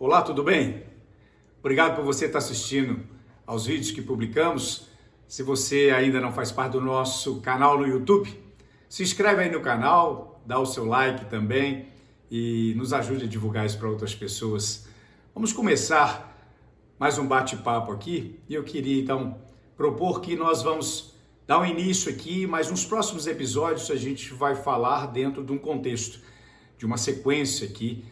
Olá, tudo bem? Obrigado por você estar assistindo aos vídeos que publicamos. Se você ainda não faz parte do nosso canal no YouTube, se inscreve aí no canal, dá o seu like também e nos ajude a divulgar isso para outras pessoas. Vamos começar mais um bate-papo aqui e eu queria então propor que nós vamos dar um início aqui, mas nos próximos episódios a gente vai falar dentro de um contexto, de uma sequência aqui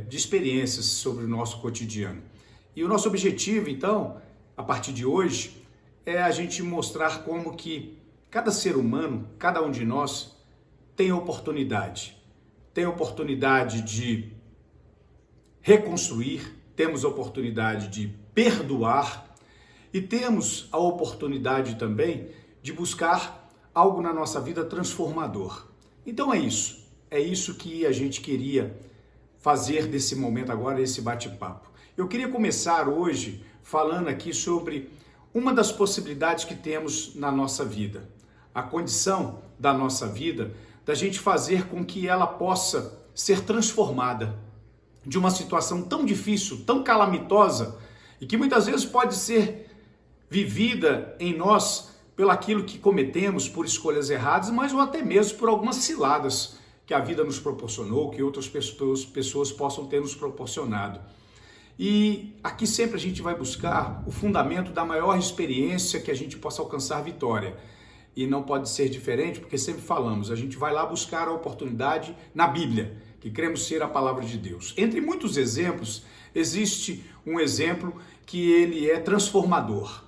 de experiências sobre o nosso cotidiano. E o nosso objetivo, então, a partir de hoje, é a gente mostrar como que cada ser humano, cada um de nós, tem oportunidade de reconstruir, temos a oportunidade de perdoar e temos a oportunidade também de buscar algo na nossa vida transformador. Então é isso que a gente queria fazer desse momento agora, esse bate-papo. Eu queria começar hoje falando aqui sobre uma das possibilidades que temos na nossa vida, a condição da nossa vida, da gente fazer com que ela possa ser transformada de uma situação tão difícil, tão calamitosa e que muitas vezes pode ser vivida em nós pelo aquilo que cometemos, por escolhas erradas, mas ou até mesmo por algumas ciladas que a vida nos proporcionou, que outras pessoas possam ter nos proporcionado. E aqui sempre a gente vai buscar o fundamento da maior experiência que a gente possa alcançar vitória. E não pode ser diferente, porque sempre falamos, a gente vai lá buscar a oportunidade na Bíblia, que cremos ser a palavra de Deus. Entre muitos exemplos, existe um exemplo que ele é transformador.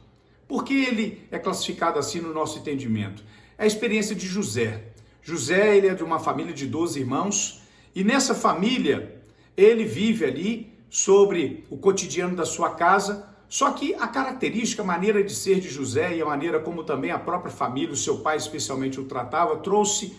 Por que ele é classificado assim no nosso entendimento? É a experiência de José. José, ele é de uma família de 12 irmãos e nessa família ele vive ali sobre o cotidiano da sua casa, só que a característica, a maneira de ser de José e a maneira como também a própria família, o seu pai especialmente o tratava, trouxe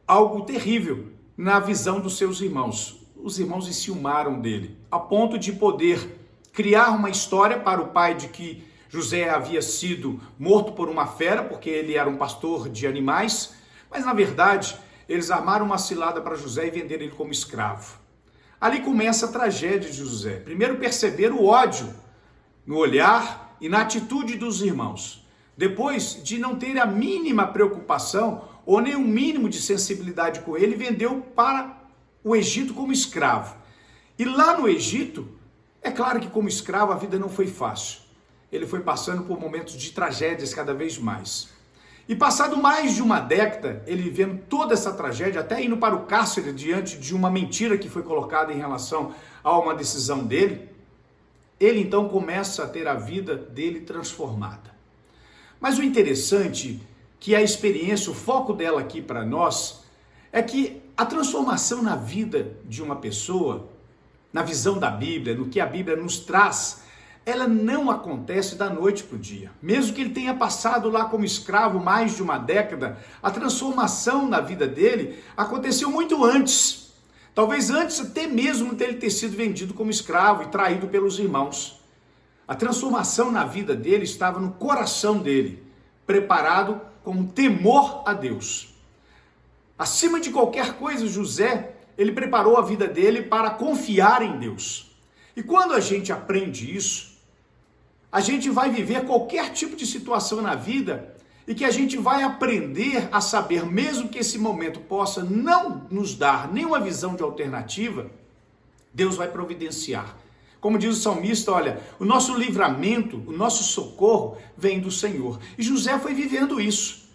algo terrível na visão dos seus irmãos. Os irmãos enciumaram dele, a ponto de poder criar uma história para o pai de que José havia sido morto por uma fera, porque ele era um pastor de animais, mas na verdade eles armaram uma cilada para José e venderam ele como escravo. Ali começa a tragédia de José. Primeiro perceber o ódio no olhar e na atitude dos irmãos. Depois de não ter a mínima preocupação ou nem um mínimo de sensibilidade com ele, vendeu para o Egito como escravo. E lá no Egito, é claro que como escravo a vida não foi fácil. Ele foi passando por momentos de tragédias cada vez mais. E passado mais de uma década, ele vendo toda essa tragédia, até indo para o cárcere diante de uma mentira que foi colocada em relação a uma decisão dele, ele então começa a ter a vida dele transformada. Mas o interessante, que a experiência, o foco dela aqui para nós, é que a transformação na vida de uma pessoa, na visão da Bíblia, no que a Bíblia nos traz, ela não acontece da noite para o dia. Mesmo que ele tenha passado lá como escravo mais de uma década, a transformação na vida dele aconteceu muito antes. Talvez antes até mesmo dele ter sido vendido como escravo e traído pelos irmãos. A transformação na vida dele estava no coração dele, preparado com um temor a Deus. Acima de qualquer coisa, José, ele preparou a vida dele para confiar em Deus. E quando a gente aprende isso, a gente vai viver qualquer tipo de situação na vida e que a gente vai aprender a saber, mesmo que esse momento possa não nos dar nenhuma visão de alternativa, Deus vai providenciar. Como diz o salmista, olha, o nosso livramento, o nosso socorro vem do Senhor. E José foi vivendo isso,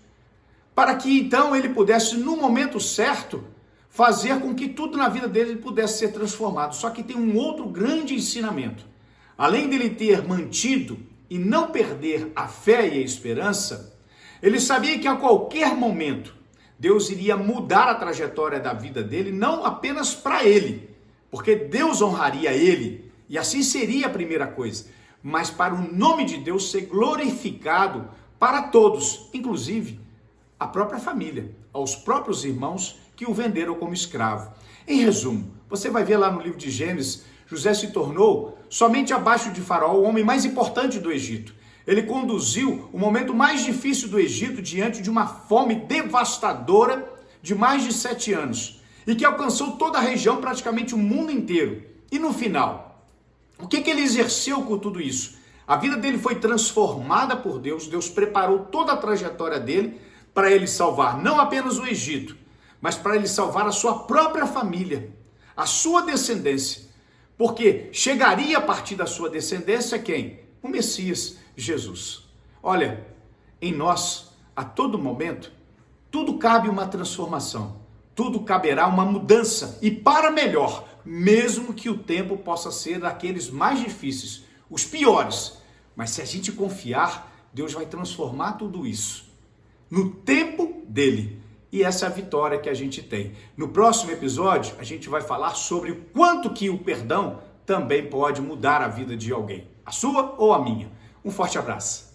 para que então ele pudesse, no momento certo, fazer com que tudo na vida dele pudesse ser transformado. Só que tem um outro grande ensinamento. Além dele ter mantido e não perder a fé e a esperança, ele sabia que a qualquer momento Deus iria mudar a trajetória da vida dele, não apenas para ele, porque Deus honraria ele, e assim seria a primeira coisa, mas para o nome de Deus ser glorificado para todos, inclusive a própria família, aos próprios irmãos que o venderam como escravo. Em resumo, você vai ver lá no livro de Gênesis, José se tornou, somente abaixo de Faraó, o homem mais importante do Egito. Ele conduziu o momento mais difícil do Egito diante de uma fome devastadora de mais de 7 anos e que alcançou toda a região, praticamente o mundo inteiro. E no final, O que ele exerceu com tudo isso? A vida dele foi transformada por Deus, Deus preparou toda a trajetória dele para ele salvar não apenas o Egito, mas para ele salvar a sua própria família, a sua descendência. Porque chegaria a partir da sua descendência quem? O Messias, Jesus. Olha, em nós, a todo momento, tudo cabe uma transformação, tudo caberá uma mudança e para melhor, mesmo que o tempo possa ser daqueles mais difíceis, os piores. Mas se a gente confiar, Deus vai transformar tudo isso no tempo dele. E essa é a vitória que a gente tem. No próximo episódio, a gente vai falar sobre o quanto que o perdão também pode mudar a vida de alguém. A sua ou a minha. Um forte abraço.